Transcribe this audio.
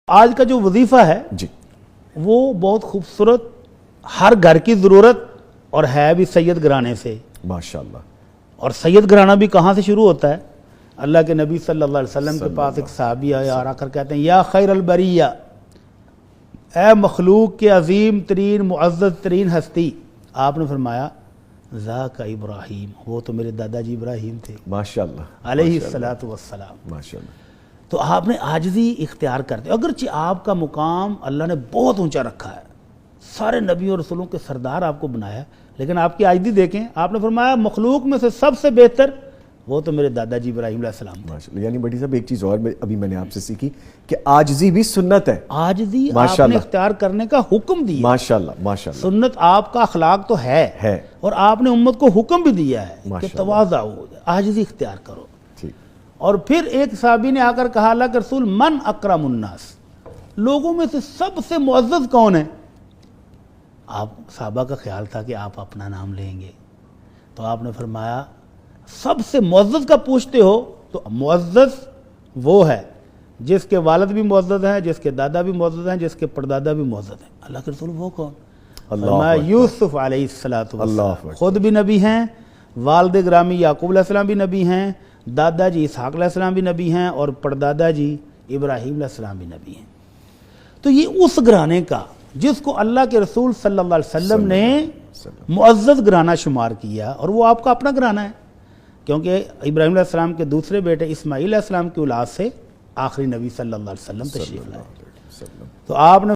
آج کا جو وظیفہ ہے جی وہ بہت خوبصورت، ہر گھر کی ضرورت، اور ہے بھی سید گھرانے سے. ماشاءاللہ. اور سید گھرانہ بھی کہاں سے شروع ہوتا ہے؟ اللہ کے نبی صلی اللہ علیہ وسلم کے پاس ایک صحابی آیا اور آ کر کہتے ہیں یا خیر البریہ، اے مخلوق کے عظیم ترین معزز ترین ہستی. آپ نے فرمایا ذاک ابراہیم، وہ تو میرے دادا جی ابراہیم تھے ماشاءاللہ علیہ الصلاۃ والسلام. ماشاءاللہ. تو آپ نے عاجزی اختیار کرتے، اگرچہ آپ کا مقام اللہ نے بہت اونچا رکھا ہے، سارے نبیوں اور رسولوں کے سردار آپ کو بنایا ہے، لیکن آپ کی عاجزی دیکھیں. آپ نے فرمایا مخلوق میں سے سب سے بہتر وہ تو میرے دادا جی ابراہیم علیہ السلام تھے. ماشاءاللہ. یعنی بڑی صاحب ایک چیز اور ابھی میں نے آپ سے سیکھی کہ عاجزی بھی سنت ہے. عاجزی آپ نے اختیار کرنے کا حکم دیا. ماشاءاللہ ماشاءاللہ. سنت آپ کا اخلاق تو ہے اور آپ نے امت کو حکم بھی دیا ہے کہ تواضع ہو، عاجزی اختیار کرو. اور پھر ایک صحابی نے آ کر کہا اللہ کے رسول من اکرم الناس، لوگوں میں سے سب سے معزز کون ہے؟ آپ صحابہ کا خیال تھا کہ آپ اپنا نام لیں گے، تو آپ نے فرمایا سب سے معزز کا پوچھتے ہو تو معزز وہ ہے جس کے والد بھی معزز ہیں، جس کے دادا بھی معزز ہیں، جس کے پردادا بھی معزز ہیں. اللہ کے رسول وہ کون؟ فرمایا یوسف علیہ السلام، خود بھی نبی ہیں، والد گرامی یعقوب علیہ السلام بھی نبی ہیں، دادا جی اسحاق علیہ السلام بھی نبی ہیں، اور پردادا جی ابراہیم علیہ السلام بھی نبی ہیں. تو یہ اس گھرانے کا جس کو اللہ کے رسول صلی اللہ علیہ وسلم نے معزز گھرانہ شمار کیا، اور وہ آپ کا اپنا گھرانہ ہے، کیونکہ ابراہیم علیہ السلام کے دوسرے بیٹے اسماعیل علیہ السلام کی اولاد سے آخری نبی صلی اللہ علیہ وسلم تشریف لائے. تو آپ نے